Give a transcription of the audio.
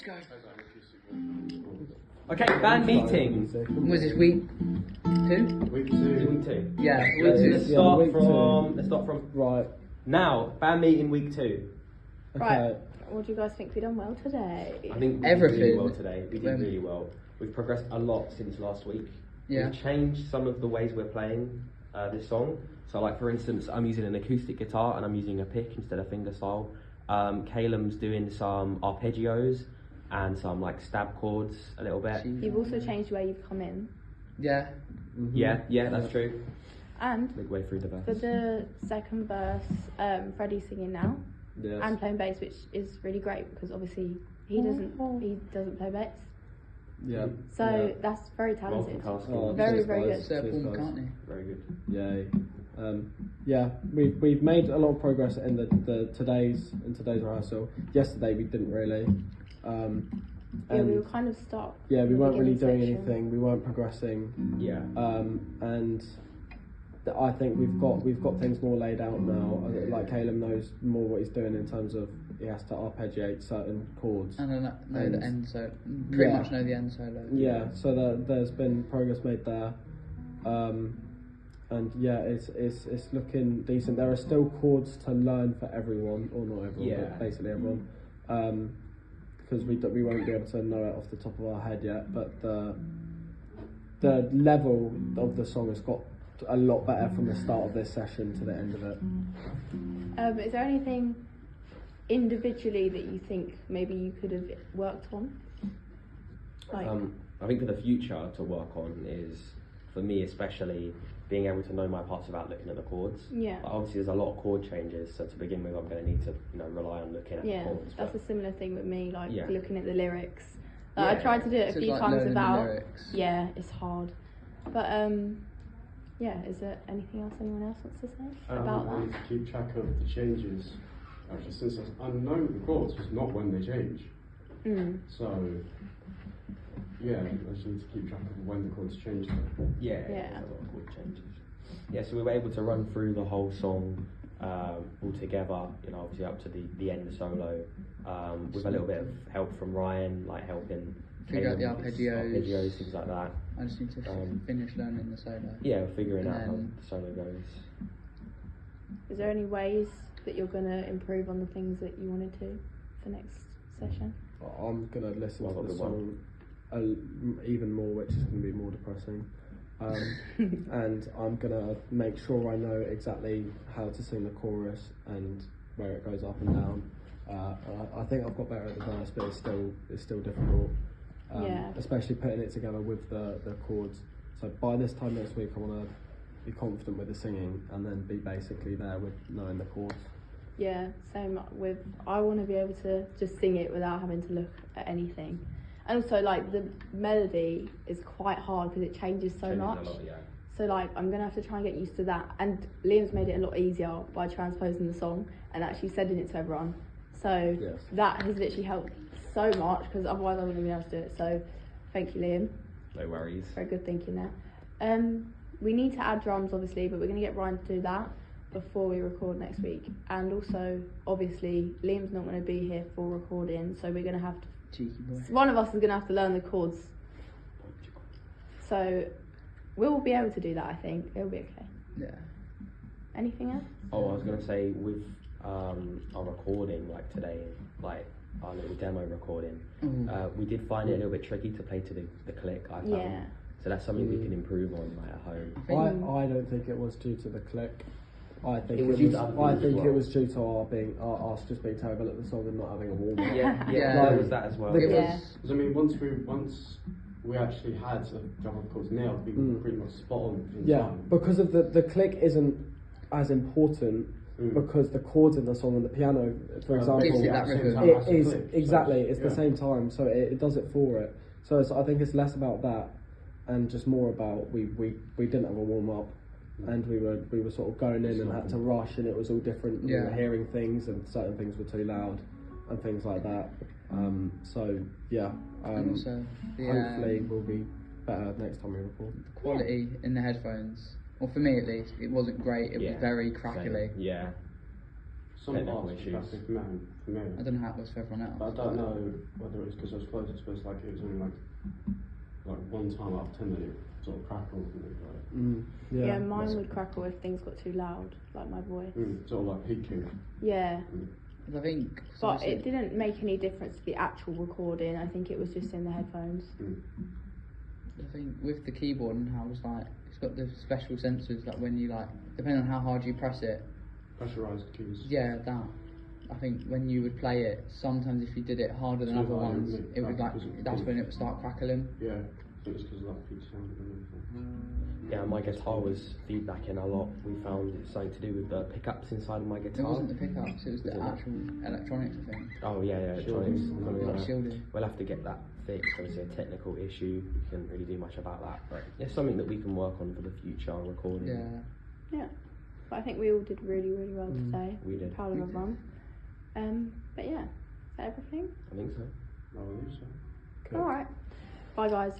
Let's go. Okay, band meeting. Was this week 2? Week 2. Week 2. Yeah, Let's week 2. start from Right. now. Band meeting week 2. Right. What do you guys think we've done well today? I think we Everything. did really well today. We did really well. We've progressed a lot since last week. Yeah. We've changed some of the ways we're playing this song. So, like for instance, I'm using an acoustic guitar and I'm using a pick instead of fingerstyle. Caleb's doing some arpeggios and some like stab chords a little bit. You've also changed where you've come in. Yeah. Yeah, that's true. And Midway through the for verse. the second verse, Freddie's singing now Yes. and playing bass, which is really great because obviously he doesn't play bass. Yeah. So that's very talented. Multitasking. Oh, Very, cheers, very guys. good. Sir Paul Cheers, guys. McCartney. Very good. Yay. Yeah, we've made a lot of progress in today's rehearsal. Yesterday we didn't really. Yeah, And we were kind of stuck. yeah, we in the weren't really beginning doing section. anything. We weren't progressing. Yeah. And I think we've got things more laid out now. Like Caleb knows more what he's doing in terms of he has to arpeggiate certain chords. And I know the And- end solo. Pretty Yeah. much know the end solo. Yeah, so there's been progress made there, and yeah, it's looking decent. There are still chords to learn for everyone, or not everyone, Yeah. but basically everyone, because we won't be able to know it off the top of our head yet. But the level of the song has got a lot better from the start of this session to the end of it. Is there anything individually that you think maybe you could have worked on? Like, I think for the future to work on is, for me especially, being able to know my parts without looking at the chords. Yeah. But obviously there's a lot of chord changes, so to begin with I'm going to need to rely on looking at yeah, the chords. that's but a similar thing with me, like Yeah. looking at the lyrics. Yeah. I tried to do it a So it's few like times learning the without. lyrics. Yeah, it's hard. But yeah, is there anything else anyone else wants to say about I need that? to keep track of the changes. Actually, since I know the chords, just not when they change. So, yeah, I just need to keep track of when the chords change. yeah, Yeah. there's a lot of chord changes. Yeah, so we were able to run through the whole song all together, obviously up to the end solo, with a little bit of help from Ryan, like helping Figure out the Caleb with arpeggios. things like that. I just need to finish learning the solo. Yeah, figuring And out how then- the solo goes. Is there any ways that you're going to improve on the things that you wanted to for next session? I'm gonna listen Well, to the good one. song even more, which is gonna be more depressing. And I'm gonna make sure I know exactly how to sing the chorus and where it goes up and down. I think I've got better at the verse, but it's still difficult. Yeah. Especially putting it together with the chords. So by this time next week, I want to be confident with the singing and then be basically there with knowing the chords. Yeah, same with, I want to be able to just sing it without having to look at anything. And also, like, the melody is quite hard because it changes so Changes a much. lot, yeah. So, like, I'm going to have to try and get used to that. And Liam's made it a lot easier by transposing the song and actually sending it to everyone. So Yes. that has literally helped so much because otherwise I wouldn't have been able to do it. So thank you, Liam. No worries. Very good thinking there. We need to add drums, obviously, but we're going to get Ryan to do that before we record next week. And also, obviously, Liam's not going to be here for recording, so we're going to have to, Cheeky boy. one of us is going to have to learn the chords. So we'll be able to do that, I think. It'll be okay. Yeah. Anything else? Oh, I was going to say, with our recording, like today, like our little demo recording, we did find it a little bit tricky to play to the click, I found. Yeah. So that's something we can improve on, like, at home. I don't think it was due to the click. I think It was due to other I things as think well. it was due to us just being terrible at the song and not having a warm up. Yeah, Yeah. there was that as well. It Yeah. was. Because I mean, once we actually had a couple of chords nailed, we were pretty much spot on in Yeah, time. because of the click isn't as important because the chords in the song and the piano, for example, Gives it that rhythm. it is exactly it's yeah. the same time, so it does it for it. So I think it's less about that and just more about we didn't have a warm up. And we were sort of going in and had to rush, and it was all different. We Yeah. were hearing things, and certain things were too loud, and things like that. So yeah, And also, the, hopefully we'll be better next time we record. quality in the headphones, or for me at least, it wasn't great. It was Yeah, very same. crackly. Yeah. Some technical parts issues. traffic for me. I don't know how it was for everyone else. But I don't know whether it's because I was closest, but it's like it was only like one time out of 10 that it sort of crackled and it like Yeah, mine would crackle if things got too loud, like my voice. sort of like peaking. Yeah, I think. but it didn't make any difference to the actual recording. I think it was just in the headphones. I think with the keyboard and how it's like, it's got the special sensors that when you like, depending on how hard you press it, Pressurized keys. yeah, that. I think when you would play it, sometimes if you did it harder than Too other hard, ones, isn't it? it would like, that's when it would start crackling. Yeah, I think it's because of that peak sound and everything. Yeah, my guitar was feedbacking a lot. We found it's something to do with the pickups inside of my It guitar. wasn't the pickups, it was the Was it? actual electronics, I think. Oh yeah, electronics. Shielding. something like Like that. shielding. We'll have to get that fixed. Obviously, a technical issue. We couldn't really do much about that, but it's something that we can work on for the future recording. Yeah. Yeah, but I think we all did really, really well today. We did. Proud of everyone. But yeah, is that everything? I think so. I believe so. All right. Bye, guys.